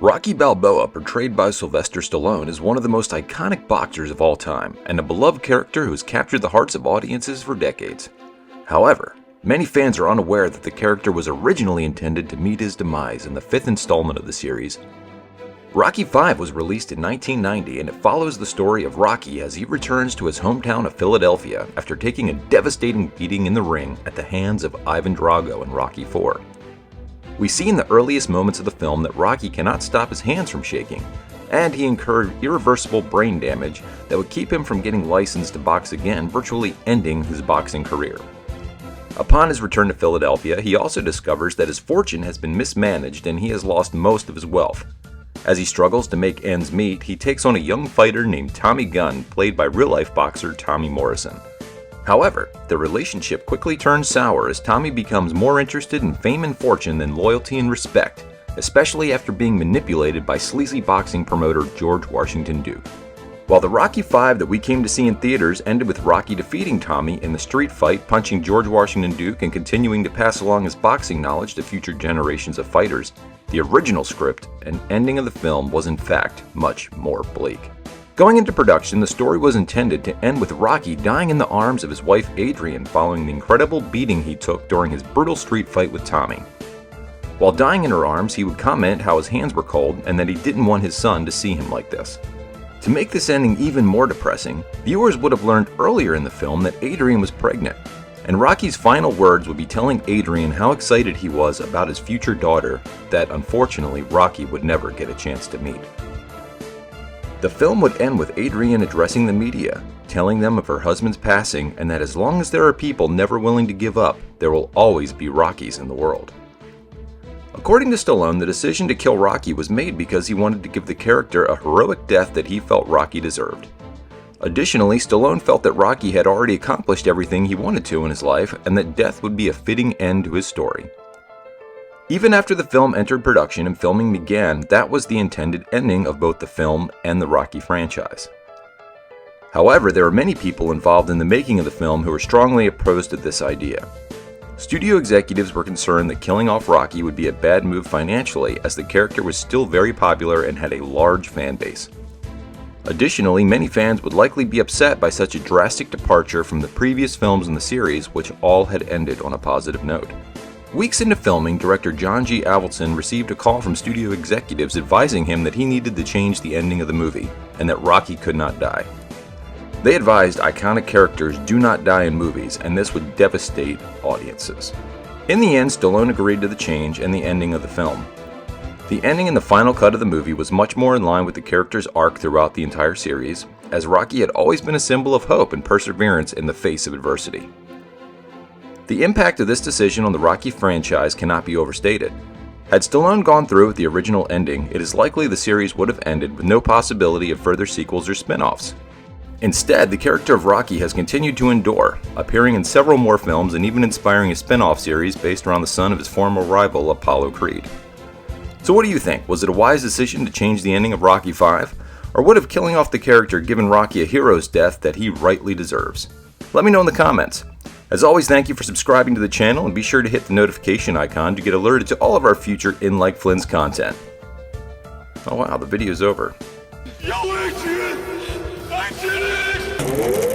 Rocky Balboa, portrayed by Sylvester Stallone, is one of the most iconic boxers of all time, and a beloved character who has captured the hearts of audiences for decades. However, many fans are unaware that the character was originally intended to meet his demise in the fifth installment of the series. Rocky V was released in 1990, and it follows the story of Rocky as he returns to his hometown of Philadelphia after taking a devastating beating in the ring at the hands of Ivan Drago in Rocky IV. We see in the earliest moments of the film that Rocky cannot stop his hands from shaking, and he incurred irreversible brain damage that would keep him from getting licensed to box again, virtually ending his boxing career. Upon his return to Philadelphia, he also discovers that his fortune has been mismanaged and he has lost most of his wealth. As he struggles to make ends meet, he takes on a young fighter named Tommy Gunn, played by real-life boxer Tommy Morrison. However, the relationship quickly turns sour as Tommy becomes more interested in fame and fortune than loyalty and respect, especially after being manipulated by sleazy boxing promoter George Washington Duke. While the Rocky V that we came to see in theaters ended with Rocky defeating Tommy in the street fight, punching George Washington Duke and continuing to pass along his boxing knowledge to future generations of fighters, the original script and ending of the film was in fact much more bleak. Going into production, the story was intended to end with Rocky dying in the arms of his wife Adrian following the incredible beating he took during his brutal street fight with Tommy. While dying in her arms, he would comment how his hands were cold and that he didn't want his son to see him like this. To make this ending even more depressing, viewers would have learned earlier in the film that Adrian was pregnant, and Rocky's final words would be telling Adrian how excited he was about his future daughter that unfortunately Rocky would never get a chance to meet. The film would end with Adrian addressing the media, telling them of her husband's passing and that as long as there are people never willing to give up, there will always be Rockys in the world. According to Stallone, the decision to kill Rocky was made because he wanted to give the character a heroic death that he felt Rocky deserved. Additionally, Stallone felt that Rocky had already accomplished everything he wanted to in his life and that death would be a fitting end to his story. Even after the film entered production and filming began, that was the intended ending of both the film and the Rocky franchise. However, there are many people involved in the making of the film who are strongly opposed to this idea. Studio executives were concerned that killing off Rocky would be a bad move financially, as the character was still very popular and had a large fan base. Additionally, many fans would likely be upset by such a drastic departure from the previous films in the series, which all had ended on a positive note. Weeks into filming, director John G. Avildsen received a call from studio executives advising him that he needed to change the ending of the movie, and that Rocky could not die. They advised iconic characters do not die in movies, and this would devastate audiences. In the end, Stallone agreed to the change and the ending of the film. The ending in the final cut of the movie was much more in line with the character's arc throughout the entire series, as Rocky had always been a symbol of hope and perseverance in the face of adversity. The impact of this decision on the Rocky franchise cannot be overstated. Had Stallone gone through with the original ending, it is likely the series would have ended with no possibility of further sequels or spin-offs. Instead, the character of Rocky has continued to endure, appearing in several more films and even inspiring a spin-off series based around the son of his former rival Apollo Creed. So what do you think? Was it a wise decision to change the ending of Rocky V? Or would have killing off the character given Rocky a hero's death that he rightly deserves? Let me know in the comments. As always, thank you for subscribing to the channel and be sure to hit the notification icon to get alerted to all of our future In Like Flynn's content. Oh wow, the video's over. Yo, Adrian! I did it!